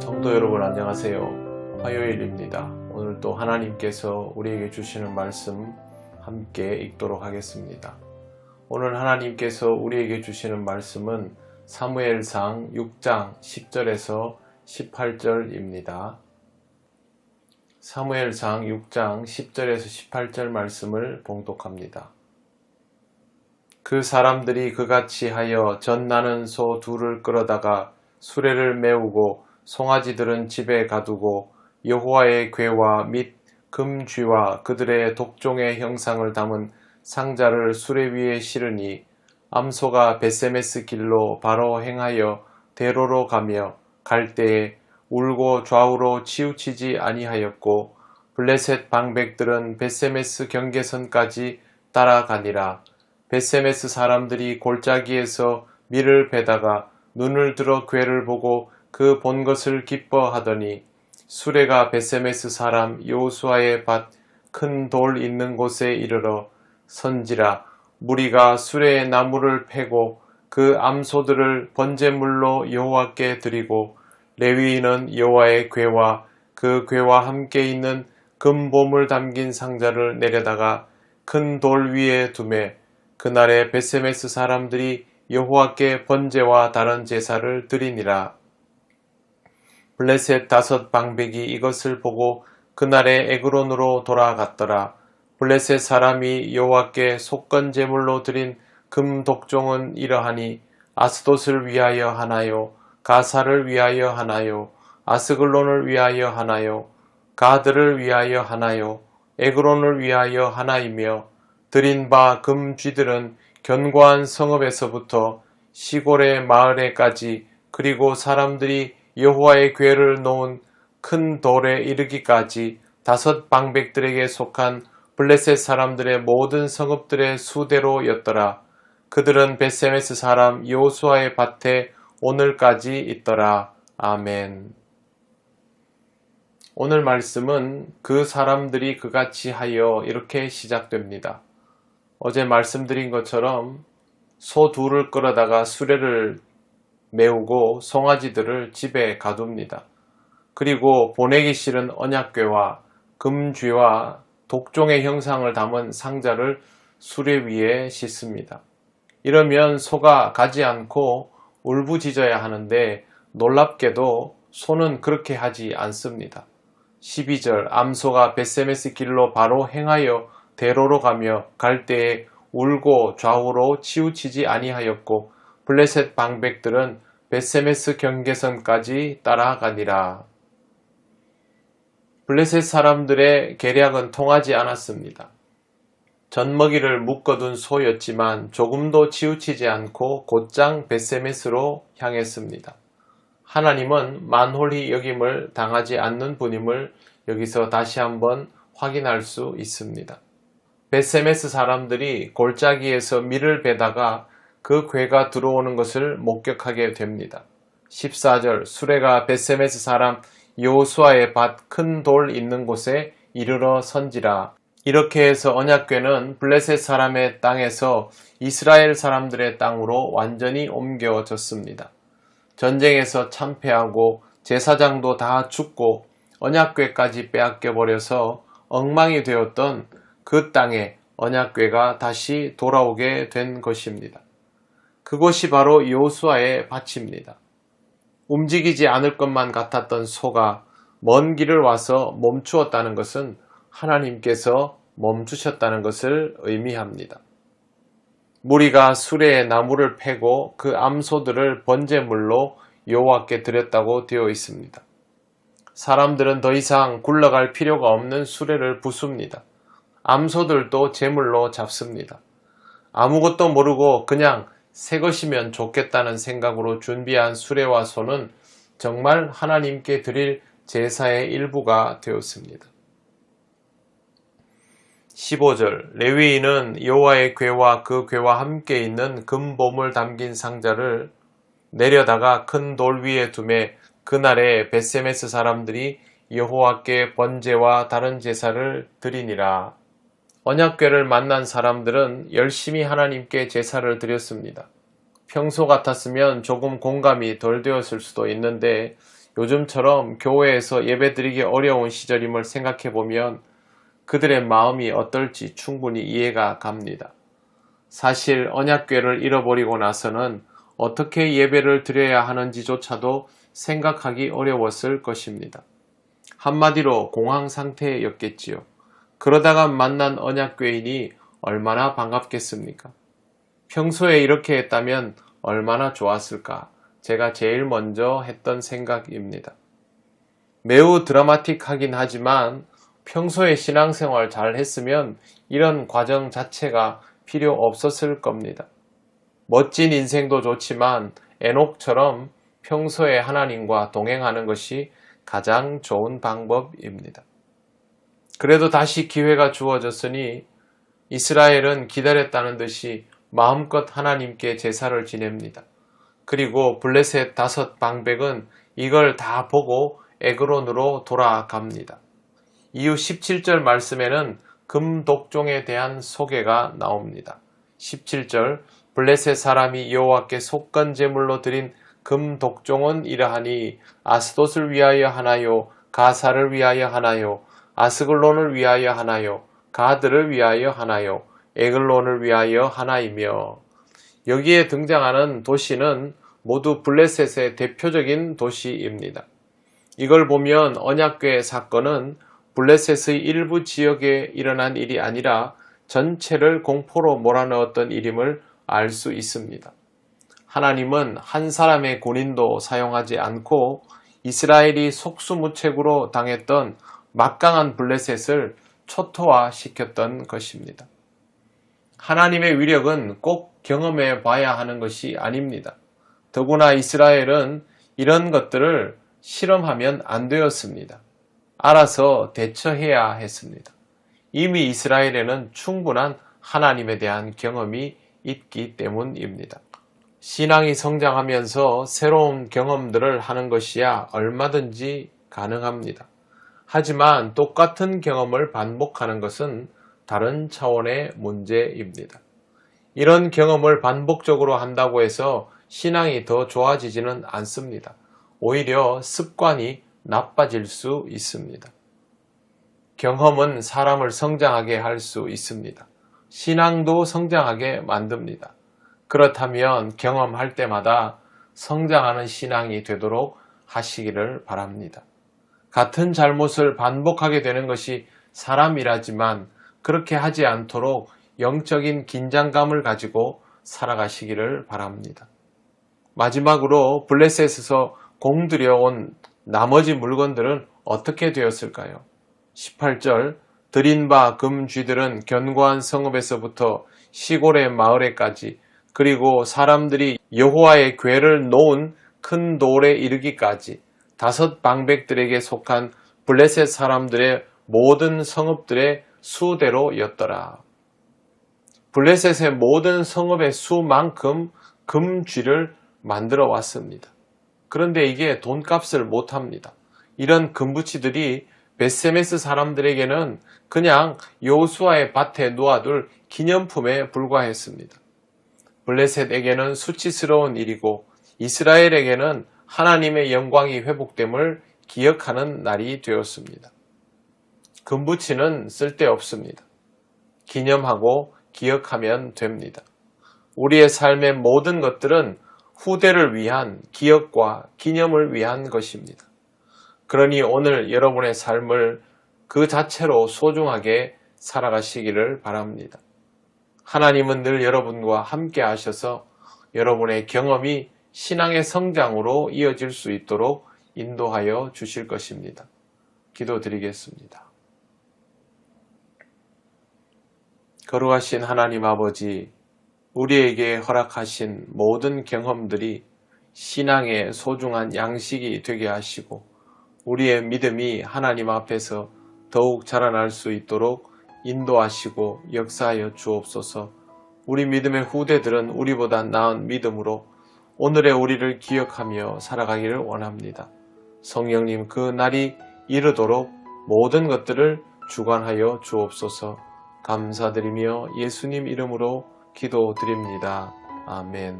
성도 여러분 안녕하세요. 화요일입니다. 오늘 또 하나님께서 우리에게 주시는 말씀 함께 읽도록 하겠습니다. 오늘 하나님께서 우리에게 주시는 말씀은 사무엘상 6장 10절에서 18절입니다. 사무엘상 6장 10절에서 18절 말씀을 봉독합니다. 그 사람들이 그같이 하여 젖나는 소 둘을 끌어다가 수레를 메우고 송아지들은 집에 가두고 여호와의 궤와 및 금쥐와 그들의 독종의 형상을 담은 상자를 수레 위에 실으니 암소가 벳세메스 길로 바로 행하여 대로로 가며 갈 때에 울고 좌우로 치우치지 아니하였고 블레셋 방백들은 벳세메스 경계선까지 따라가니라. 벳세메스 사람들이 골짜기에서 밀을 베다가 눈을 들어 궤를 보고 그 본 것을 기뻐하더니 수레가 벳세메스 사람 여호수아의 밭 큰 돌 있는 곳에 이르러 선지라. 무리가 수레의 나무를 패고 그 암소들을 번제물로 여호와께 드리고 레위인은 여호와의 궤와 그 궤와 함께 있는 금보물 담긴 상자를 내려다가 큰 돌 위에 두매 그날에 벳세메스 사람들이 여호와께 번제와 다른 제사를 드리니라. 블레셋 5 방백이 이것을 보고 그날에 에그론으로 돌아갔더라. 블레셋 사람이 여호와께 속건 제물로 드린 금 독종은 이러하니 아스돗을 위하여 하나요, 가사를 위하여 하나요, 아스글론을 위하여 하나요, 가드를 위하여 하나요, 에그론을 위하여 하나이며 드린 바 금쥐들은 견고한 성읍에서부터 시골의 마을에까지 그리고 사람들이 여호와의 궤를 놓은 큰 돌에 이르기까지 5 방백들에게 속한 블레셋 사람들의 모든 성읍들의 수대로였더라. 그들은 벳세메스 사람 여호수아의 밭에 오늘까지 있더라. 아멘. 오늘 말씀은 그 사람들이 그같이 하여 이렇게 시작됩니다. 어제 말씀드린 것처럼 소 둘을 끌어다가 수레를 메우고 송아지들을 집에 가둡니다. 그리고 보내기 싫은 언약궤와 금쥐와 독종의 형상을 담은 상자를 수레 위에 싣습니다. 이러면 소가 가지 않고 울부짖어야 하는데 놀랍게도 소는 그렇게 하지 않습니다. 12절 암소가 벳세메스 길로 바로 행하여 대로로 가며 갈 때에 울고 좌우로 치우치지 아니하였고 블레셋 방백들은 벳세메스 경계선까지 따라가니라. 블레셋 사람들의 계략은 통하지 않았습니다. 젖먹이를 묶어둔 소였지만 조금도 치우치지 않고 곧장 벳세메스로 향했습니다. 하나님은 만홀히 여김을 당하지 않는 분임을 여기서 다시 한번 확인할 수 있습니다. 벳세메스 사람들이 골짜기에서 밀을 베다가 그 궤가 들어오는 것을 목격하게 됩니다. 14절 수레가 벳세메스 사람 여호수아의 밭 큰 돌 있는 곳에 이르러 선지라. 이렇게 해서 언약궤는 블레셋 사람의 땅에서 이스라엘 사람들의 땅으로 완전히 옮겨졌습니다. 전쟁에서 참패하고 제사장도 다 죽고 언약궤까지 빼앗겨 버려서 엉망이 되었던 그 땅에 언약궤가 다시 돌아오게 된 것입니다. 그곳이 바로 여호수아의 밭입니다. 움직이지 않을 것만 같았던 소가 먼 길을 와서 멈추었다는 것은 하나님께서 멈추셨다는 것을 의미합니다. 무리가 수레에 나무를 패고 그 암소들을 번제물로 여호와께 드렸다고 되어 있습니다. 사람들은 더 이상 굴러갈 필요가 없는 수레를 부숩니다. 암소들도 제물로 잡습니다. 아무것도 모르고 그냥 새 것이면 좋겠다는 생각으로 준비한 수레와 소는 정말 하나님께 드릴 제사의 일부가 되었습니다. 15절 레위인은 여호와의 궤와 그 궤와 함께 있는 금보물 담긴 상자를 내려다가 큰 돌 위에 두매 그날에 벳세메스 사람들이 여호와께 번제와 다른 제사를 드리니라. 언약궤를 만난 사람들은 열심히 하나님께 제사를 드렸습니다. 평소 같았으면 조금 공감이 덜 되었을 수도 있는데 요즘처럼 교회에서 예배드리기 어려운 시절임을 생각해보면 그들의 마음이 어떨지 충분히 이해가 갑니다. 사실 언약궤를 잃어버리고 나서는 어떻게 예배를 드려야 하는지조차도 생각하기 어려웠을 것입니다. 한마디로 공황 상태였겠지요. 그러다가 만난 언약궤인이 얼마나 반갑겠습니까? 평소에 이렇게 했다면 얼마나 좋았을까? 제가 제일 먼저 했던 생각입니다. 매우 드라마틱하긴 하지만 평소에 신앙생활 잘 했으면 이런 과정 자체가 필요 없었을 겁니다. 멋진 인생도 좋지만 에녹처럼 평소에 하나님과 동행하는 것이 가장 좋은 방법입니다. 그래도 다시 기회가 주어졌으니 이스라엘은 기다렸다는 듯이 마음껏 하나님께 제사를 지냅니다. 그리고 블레셋 5 방백은 이걸 다 보고 에그론으로 돌아갑니다. 이후 17절 말씀에는 금독종에 대한 소개가 나옵니다. 17절 블레셋 사람이 여호와께 속건 제물로 드린 금독종은 이러하니 아스돗을 위하여 하나요, 가사를 위하여 하나요, 아스글론을 위하여 하나요, 가드를 위하여 하나요, 에글론을 위하여 하나이며, 여기에 등장하는 도시는 모두 블레셋의 대표적인 도시입니다. 이걸 보면 언약궤 사건은 블레셋의 일부 지역에 일어난 일이 아니라 전체를 공포로 몰아넣었던 일임을 알 수 있습니다. 하나님은 한 사람의 군인도 사용하지 않고 이스라엘이 속수무책으로 당했던 막강한 블레셋을 초토화시켰던 것입니다. 하나님의 위력은 꼭 경험해 봐야 하는 것이 아닙니다. 더구나 이스라엘은 이런 것들을 실험하면 안 되었습니다. 알아서 대처해야 했습니다. 이미 이스라엘에는 충분한 하나님에 대한 경험이 있기 때문입니다. 신앙이 성장하면서 새로운 경험들을 하는 것이야 얼마든지 가능합니다. 하지만 똑같은 경험을 반복하는 것은 다른 차원의 문제입니다. 이런 경험을 반복적으로 한다고 해서 신앙이 더 좋아지지는 않습니다. 오히려 습관이 나빠질 수 있습니다. 경험은 사람을 성장하게 할 수 있습니다. 신앙도 성장하게 만듭니다. 그렇다면 경험할 때마다 성장하는 신앙이 되도록 하시기를 바랍니다. 같은 잘못을 반복하게 되는 것이 사람이라지만 그렇게 하지 않도록 영적인 긴장감을 가지고 살아가시기를 바랍니다. 마지막으로 블레셋에서 공들여온 나머지 물건들은 어떻게 되었을까요? 18절 드린 바 금쥐들은 견고한 성읍에서부터 시골의 마을에까지 그리고 사람들이 여호와의 궤를 놓은 큰 돌에 이르기까지 5 방백들에게 속한 블레셋 사람들의 모든 성읍들의 수대로였더라. 블레셋의 모든 성읍의 수만큼 금쥐를 만들어 왔습니다. 그런데 이게 돈값을 못합니다. 이런 금붙이들이 벳세메스 사람들에게는 그냥 여호수아의 밭에 놓아둘 기념품에 불과했습니다. 블레셋에게는 수치스러운 일이고 이스라엘에게는 하나님의 영광이 회복됨을 기억하는 날이 되었습니다. 금붙이는 쓸데없습니다. 기념하고 기억하면 됩니다. 우리의 삶의 모든 것들은 후대를 위한 기억과 기념을 위한 것입니다. 그러니 오늘 여러분의 삶을 그 자체로 소중하게 살아가시기를 바랍니다. 하나님은 늘 여러분과 함께 하셔서 여러분의 경험이 신앙의 성장으로 이어질 수 있도록 인도하여 주실 것입니다. 기도드리겠습니다. 거룩하신 하나님 아버지, 우리에게 허락하신 모든 경험들이 신앙의 소중한 양식이 되게 하시고 우리의 믿음이 하나님 앞에서 더욱 자라날 수 있도록 인도하시고 역사하여 주옵소서. 우리 믿음의 후대들은 우리보다 나은 믿음으로 오늘의 우리를 기억하며 살아가기를 원합니다. 성령님, 그 날이 이르도록 모든 것들을 주관하여 주옵소서. 감사드리며 예수님 이름으로 기도드립니다. 아멘.